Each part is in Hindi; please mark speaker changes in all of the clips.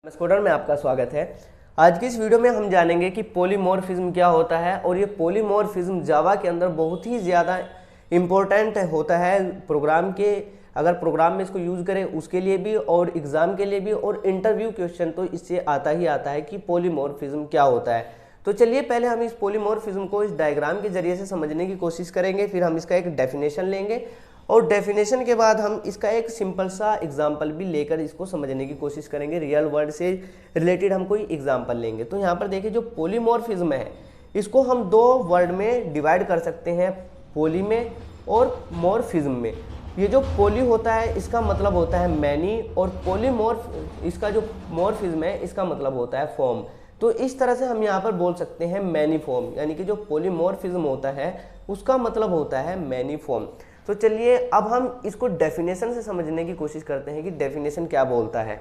Speaker 1: स्कूटर में आपका स्वागत है। आज की इस वीडियो में हम जानेंगे कि पॉलीमॉर्फिज्म क्या होता है और ये पॉलीमॉर्फिज्म जावा के अंदर बहुत ही ज़्यादा इम्पोर्टेंट होता है प्रोग्राम के, अगर प्रोग्राम में इसको यूज़ करें उसके लिए भी और एग्ज़ाम के लिए भी, और इंटरव्यू क्वेश्चन तो इससे आता ही आता है कि पॉलीमॉर्फिज्म क्या होता है। तो चलिए पहले हम इस पॉलीमॉर्फिज्म को इस डायग्राम के जरिए से समझने की कोशिश करेंगे, फिर हम इसका एक डेफिनेशन लेंगे और डेफिनेशन के बाद हम इसका एक सिंपल सा एग्जाम्पल भी लेकर इसको समझने की कोशिश करेंगे। रियल वर्ल्ड से रिलेटेड हम कोई एग्जाम्पल लेंगे। तो यहाँ पर देखिए, जो पॉलीमॉर्फिज्म है इसको हम दो वर्ड में डिवाइड कर सकते हैं, पोली में और मॉर्फिज्म में। ये जो पोली होता है इसका मतलब होता है मैनी, और पॉलीमॉर्फ इसका जो मॉर्फिज्म है इसका मतलब होता है फॉर्म। तो इस तरह से हम यहाँ पर बोल सकते हैं मैनी फॉर्म, यानी कि जो पॉलीमॉर्फिज्म होता है उसका मतलब होता है मैनी फॉर्म। तो चलिए अब हम इसको डेफिनेशन से समझने की कोशिश करते हैं कि डेफिनेशन क्या बोलता है।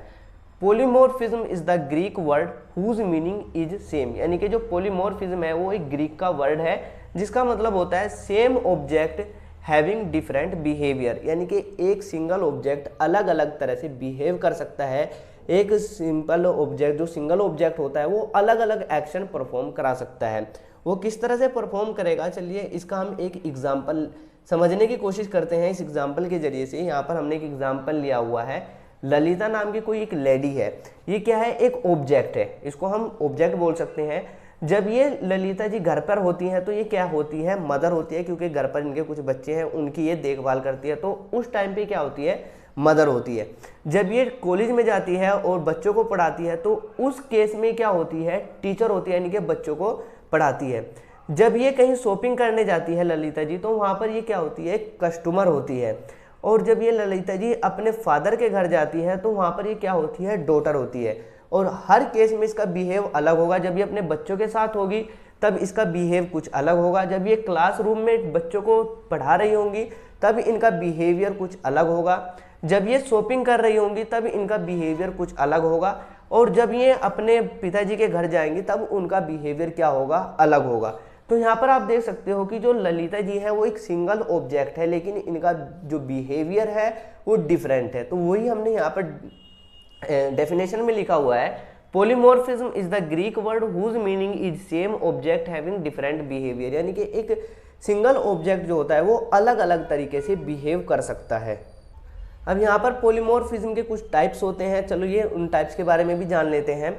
Speaker 1: Polymorphism is the Greek word whose meaning is same, यानी कि जो पॉलीमॉर्फिज्म है वो एक ग्रीक का वर्ड है जिसका मतलब होता है same object having different behaviour, यानी कि एक सिंगल ऑब्जेक्ट अलग अलग तरह से बिहेव कर सकता है। एक सिंपल ऑब्जेक्ट जो सिंगल ऑब्जेक्ट होता है वो अलग अलग एक्शन परफॉर्म करा सकता है। वो किस तरह से परफॉर्म करेगा, चलिए इसका हम एक एग्जाम्पल समझने की कोशिश करते हैं। इस एग्जाम्पल के जरिए से यहाँ पर हमने एक एग्जाम्पल लिया हुआ है। ललिता नाम की कोई एक लेडी है, ये क्या है, एक ऑब्जेक्ट है, इसको हम ऑब्जेक्ट बोल सकते हैं। जब ये ललिता जी घर पर होती हैं तो ये क्या होती है, मदर होती है, क्योंकि घर पर इनके कुछ बच्चे हैं उनकी ये देखभाल करती है, तो उस टाइम पे क्या होती है, मदर होती है। जब ये कॉलेज में जाती है और बच्चों को पढ़ाती है तो उस केस में क्या होती है, टीचर होती है, यानी कि बच्चों को पढ़ाती है। जब ये कहीं शॉपिंग करने जाती है ललिता जी, तो वहाँ पर ये क्या होती है, कस्टमर होती है। और जब ये ललिता जी अपने फादर के घर जाती है तो वहाँ पर ये क्या होती है, डॉटर होती है। और हर केस में इसका बिहेव अलग होगा। जब ये अपने बच्चों के साथ होगी तब इसका बिहेव कुछ अलग होगा, जब ये क्लासरूम में बच्चों को पढ़ा रही होंगी तब इनका बिहेवियर कुछ अलग होगा, जब ये शॉपिंग कर रही होंगी तब इनका बिहेवियर कुछ अलग होगा, और जब ये अपने पिताजी के घर जाएंगी तब उनका बिहेवियर क्या होगा, अलग होगा। तो यहाँ पर आप देख सकते हो कि जो ललिता जी है वो एक सिंगल ऑब्जेक्ट है, लेकिन इनका जो बिहेवियर है वो डिफरेंट है। तो वही हमने यहाँ पर डेफिनेशन में लिखा हुआ है, polymorphism is the Greek word whose meaning is same object having different behaviour, यानी कि एक सिंगल ऑब्जेक्ट जो होता है वो अलग अलग तरीके से बिहेव कर सकता है। अब यहाँ पर पॉलीमॉर्फिज्म के कुछ टाइप्स होते हैं, चलो ये उन टाइप्स के बारे में भी जान लेते हैं।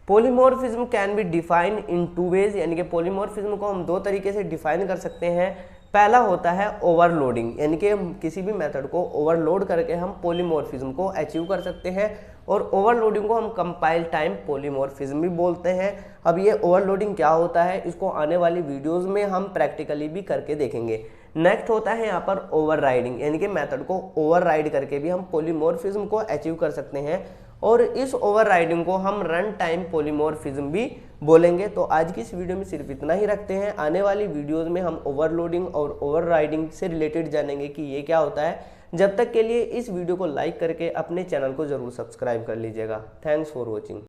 Speaker 1: Polymorphism can be define in two ways, यानी कि पॉलीमॉर्फिज्म को हम दो तरीके से डिफाइन कर सकते हैं। पहला होता है ओवरलोडिंग, यानी कि किसी भी मेथड को ओवरलोड करके हम पॉलीमॉर्फिज्म को अचीव कर सकते हैं, और ओवरलोडिंग को हम कंपाइल टाइम पॉलीमॉर्फिज्म भी बोलते हैं। अब ये ओवरलोडिंग क्या होता है इसको आने वाली वीडियोज़ में हम प्रैक्टिकली भी करके देखेंगे। नेक्स्ट होता है यहाँ पर ओवरराइडिंग, यानी कि मेथड को ओवरराइड करके भी हम पॉलीमॉर्फिज्म को अचीव कर सकते हैं, और इस ओवरराइडिंग को हम रन टाइम पॉलीमॉर्फिज्म भी बोलेंगे। तो आज की इस वीडियो में सिर्फ इतना ही रखते हैं। आने वाली वीडियोस में हम ओवरलोडिंग और ओवरराइडिंग से रिलेटेड जानेंगे कि ये क्या होता है। जब तक के लिए इस वीडियो को लाइक करके अपने चैनल को जरूर सब्सक्राइब कर लीजिएगा। Thanks for watching.